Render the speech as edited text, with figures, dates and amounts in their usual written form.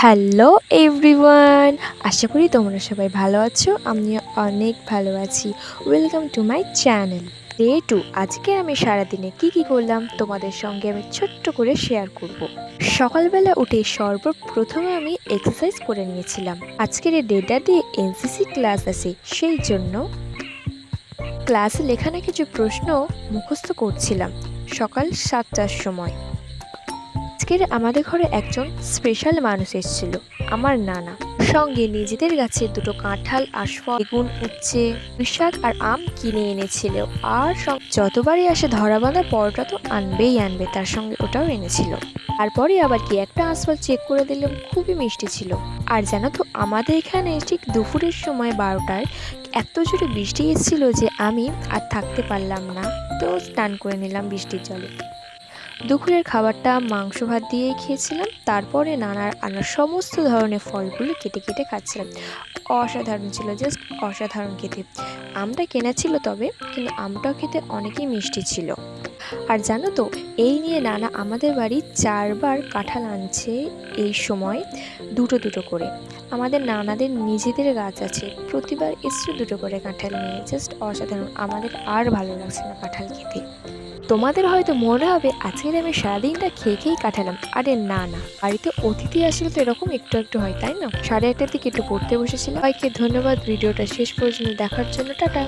Hello everyone, আশা করি তোমরা সবাই ভালো আছো। আমিও অনেক ভালো আছি। Welcome to my channel day two. আজকে আমি সারাদিনে কি করলাম তোমাদের সঙ্গে আমি ছোট্ট করে শেয়ার করব। সকালবেলা উঠে সর্বপ্রথমে আমি এক্সারসাইজ করে নিয়েছিলাম। আজকের এই ডেটা দিয়ে এনসিসি ক্লাস আছে, সেই জন্য ক্লাসে লেখানো কিছু প্রশ্ন মুখস্থ করছিলাম সকাল 7টার সময়। আজকের আমাদের ঘরে একজন স্পেশাল মানুষ এসেছিল, আমার নানা। সঙ্গে নিজেদের গাছে দুটো কাঁঠাল, আশফল, বেগুন, উচ্ছে, পুঁইশাক আর আম কিনে এনেছিল। আর যতবারই আসে ধরা বাঁধা পরোটা তো আনবে, তার সঙ্গে ওটাও এনেছিল। তারপরে আবার কি একটা আশফল চেক করে দিলাম, খুবই মিষ্টি ছিল। আর জানো তো, আমাদের এখানে ঠিক দুপুরের সময় 12টায় এত জোরে বৃষ্টি এসেছিল যে আমি আর থাকতে পারলাম না, তো স্নান করে নিলাম বৃষ্টির জলে। দুপুরের খাবারটা মাংস ভাত দিয়েই খেয়েছিলাম। তারপরে নানার আনা সমস্ত ধরনের ফলগুলো কেটে কেটে খাচ্ছিলাম। অসাধারণ ছিল, জাস্ট অসাধারণ খেতে। আমটা কেনা ছিল তবে, কিন্তু আমটাও খেতে অনেকই মিষ্টি ছিল। আর জানো তো, এই নিয়ে নানা আমাদের বাড়ি 4বার কাঁঠাল আনছে এই সময়, দুটো দুটো করে। আমাদের নানাদের নিজেদের গাছ আছে, প্রতিবার এসে দুটো করে কাঁঠাল নিয়ে। জাস্ট অসাধারণ, আমাদের আর ভালো লাগছে না কাঁঠাল খেতে। তোমাদের হয়তো মনে হবে আজকের আমি সারাদিনটা খেয়েই কাটালাম। আরে না না, বাড়িতে অতিথি আসলে তো এরকম একটু একটু হয়, তাই না? 1:30টার দিকে একটু পড়তে বসেছিলাম। সবাইকে ধন্যবাদ ভিডিওটা শেষ পর্যন্ত দেখার জন্য। টাটা।